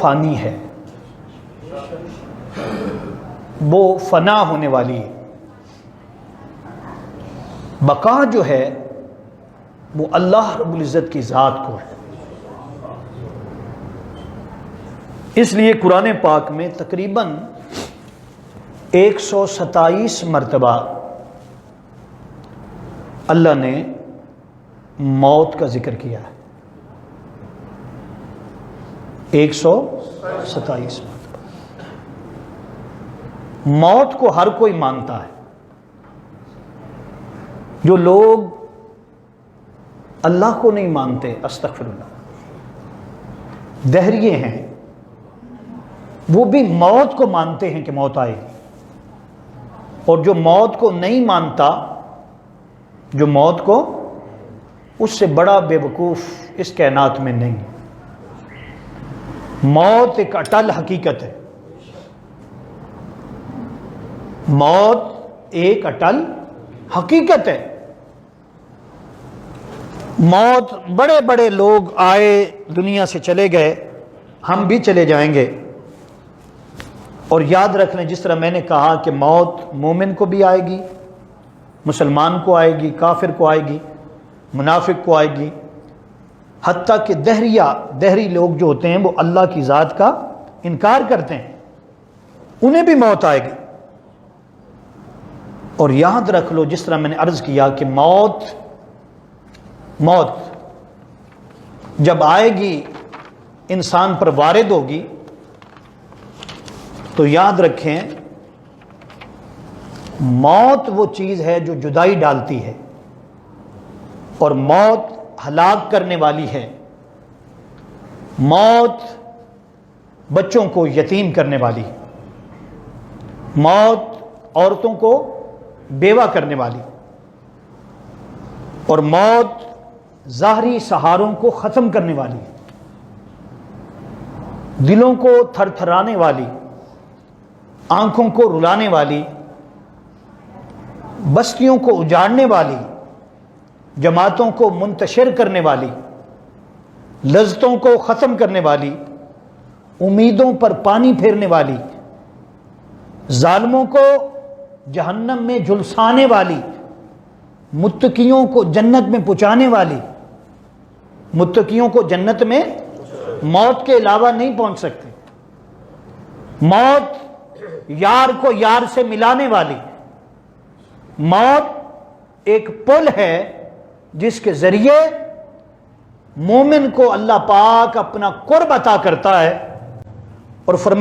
فانی ہے، وہ فنا ہونے والی ہے۔ بقا جو ہے وہ اللہ رب العزت کی ذات کو ہے۔ اس لیے قرآن پاک میں تقریباً 127 مرتبہ اللہ نے موت کا ذکر کیا ہے۔ 127 مرتبہ۔ موت کو ہر کوئی مانتا ہے۔ جو لوگ اللہ کو نہیں مانتے، استغفر اللہ، دہریے ہیں، وہ بھی موت کو مانتے ہیں کہ موت آئے گی۔ اور جو موت کو نہیں مانتا، جو موت کو، اس سے بڑا بے وقوف اس کائنات میں نہیں ہے۔ موت ایک اٹل حقیقت ہے۔ موت ایک اٹل حقیقت ہے۔ موت، بڑے بڑے لوگ آئے، دنیا سے چلے گئے، ہم بھی چلے جائیں گے۔ اور یاد رکھ لیں، جس طرح میں نے کہا کہ موت مومن کو بھی آئے گی، مسلمان کو آئے گی، کافر کو آئے گی، منافق کو آئے گی، حتیٰ کہ دہری لوگ جو ہوتے ہیں وہ اللہ کی ذات کا انکار کرتے ہیں، انہیں بھی موت آئے گی۔ اور یاد رکھ لو، جس طرح میں نے عرض کیا کہ موت جب آئے گی، انسان پر وارد ہوگی، تو یاد رکھیں موت وہ چیز ہے جو جدائی ڈالتی ہے، اور موت ہلاک کرنے والی ہے۔ موت بچوں کو یتیم کرنے والی، موت عورتوں کو بیوہ کرنے والی، اور موت ظاہری سہاروں کو ختم کرنے والی، دلوں کو تھر تھرانے والی، آنکھوں کو رلانے والی، بستیوں کو اجاڑنے والی، جماعتوں کو منتشر کرنے والی، لذتوں کو ختم کرنے والی، امیدوں پر پانی پھیرنے والی، ظالموں کو جہنم میں جھلسانے والی، متقیوں کو جنت میں پہنچانے والی۔ متقیوں کو جنت میں موت کے علاوہ نہیں پہنچ سکتے۔ موت یار کو یار سے ملانے والی، موت ایک پل ہے جس کے ذریعے مومن کو اللہ پاک اپنا قرب عطا کرتا ہے، اور فرمایا